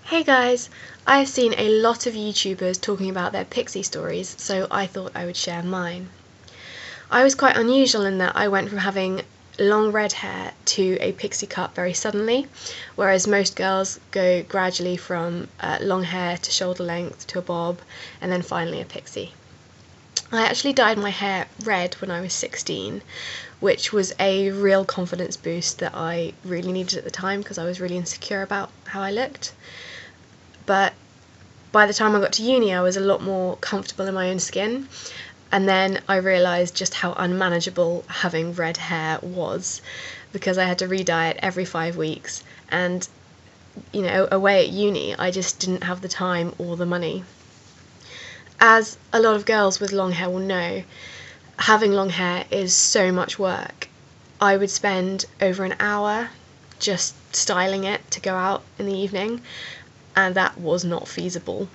Hey guys, I've seen a lot of YouTubers talking about their pixie stories, so I thought I would share mine. I was quite unusual in that I went from having long red hair to a pixie cut very suddenly, whereas most girls go gradually from long hair to shoulder length to a bob and then finally a pixie. I actually dyed my hair red when I was 16, which was a real confidence boost that I really needed at the time because I was really insecure about how I looked. But by the time I got to uni, I was a lot more comfortable in my own skin, and then I realised just how unmanageable having red hair was, because I had to re-dye it every 5 weeks, and away at uni I just didn't have the time or the money. As a lot of girls with long hair will know, having long hair is so much work. I would spend over an hour just styling it to go out in the evening, and that was not feasible.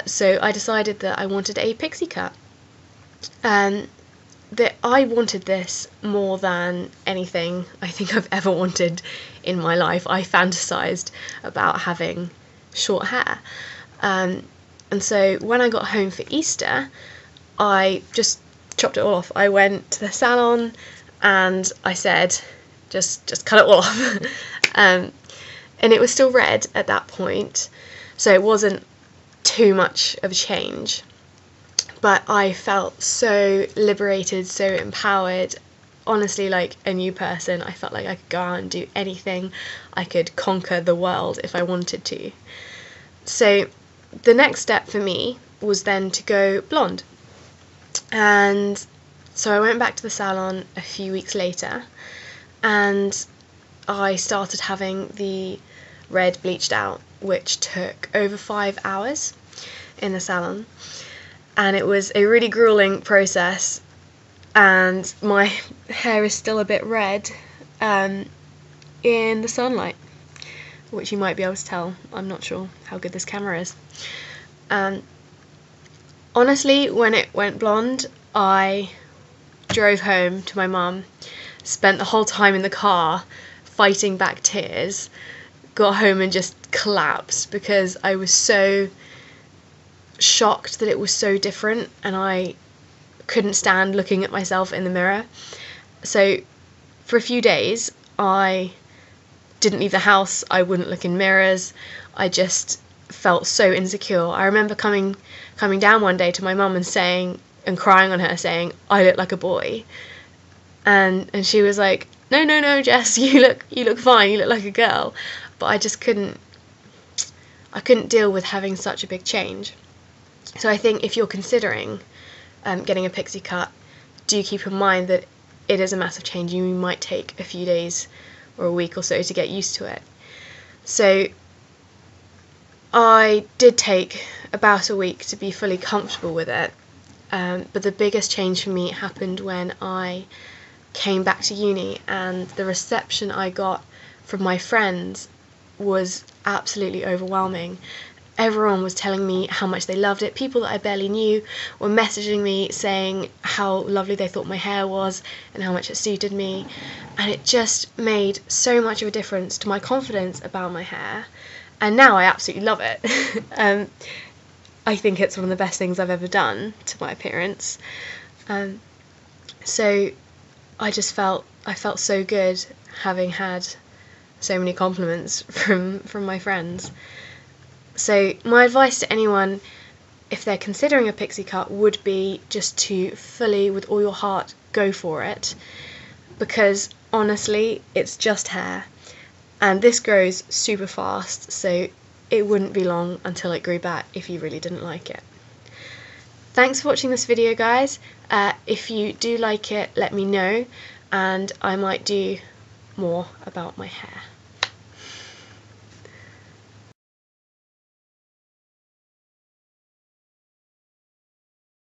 So I decided that I wanted a pixie cut. That I wanted this more than anything I think I've ever wanted in my life. I fantasized about having short hair. And so when I got home for Easter, I just chopped it all off. I went to the salon and I said, just cut it all off. And it was still red at that point, so it wasn't too much of a change. But I felt so liberated, so empowered, honestly like a new person. I felt like I could go out and do anything. I could conquer the world if I wanted to. So the next step for me was then to go blonde. And so I went back to the salon a few weeks later and I started having the red bleached out, which took over 5 hours in the salon, and it was a really grueling process, and my hair is still a bit red in the sunlight, which you might be able to tell. I'm not sure how good this camera is. Honestly, when it went blonde, I drove home to my mum, spent the whole time in the car fighting back tears, got home and just collapsed because I was so shocked that it was so different and I couldn't stand looking at myself in the mirror. So for a few days I didn't leave the house, I wouldn't look in mirrors, I just felt so insecure. I remember coming down one day to my mum and saying, and crying on her, saying, I look like a boy. And she was like, no, Jess, you look fine, you look like a girl. But I just couldn't deal with having such a big change. So I think if you're considering getting a pixie cut, do keep in mind that it is a massive change. You might take a few days or a week or so to get used to it. So I did take about a week to be fully comfortable with it, but the biggest change for me happened when I came back to uni, and the reception I got from my friends was absolutely overwhelming. Everyone was telling me how much they loved it. People that I barely knew were messaging me saying how lovely they thought my hair was and how much it suited me, and it just made so much of a difference to my confidence about my hair, and now I absolutely love it. I think it's one of the best things I've ever done to my appearance. So I felt so good having had so many compliments from my friends. So my advice to anyone, if they're considering a pixie cut, would be just to fully, with all your heart, go for it, because honestly it's just hair and this grows super fast, so it wouldn't be long until it grew back if you really didn't like it. Thanks for watching this video, guys. If you do like it, let me know and I might do more about my hair.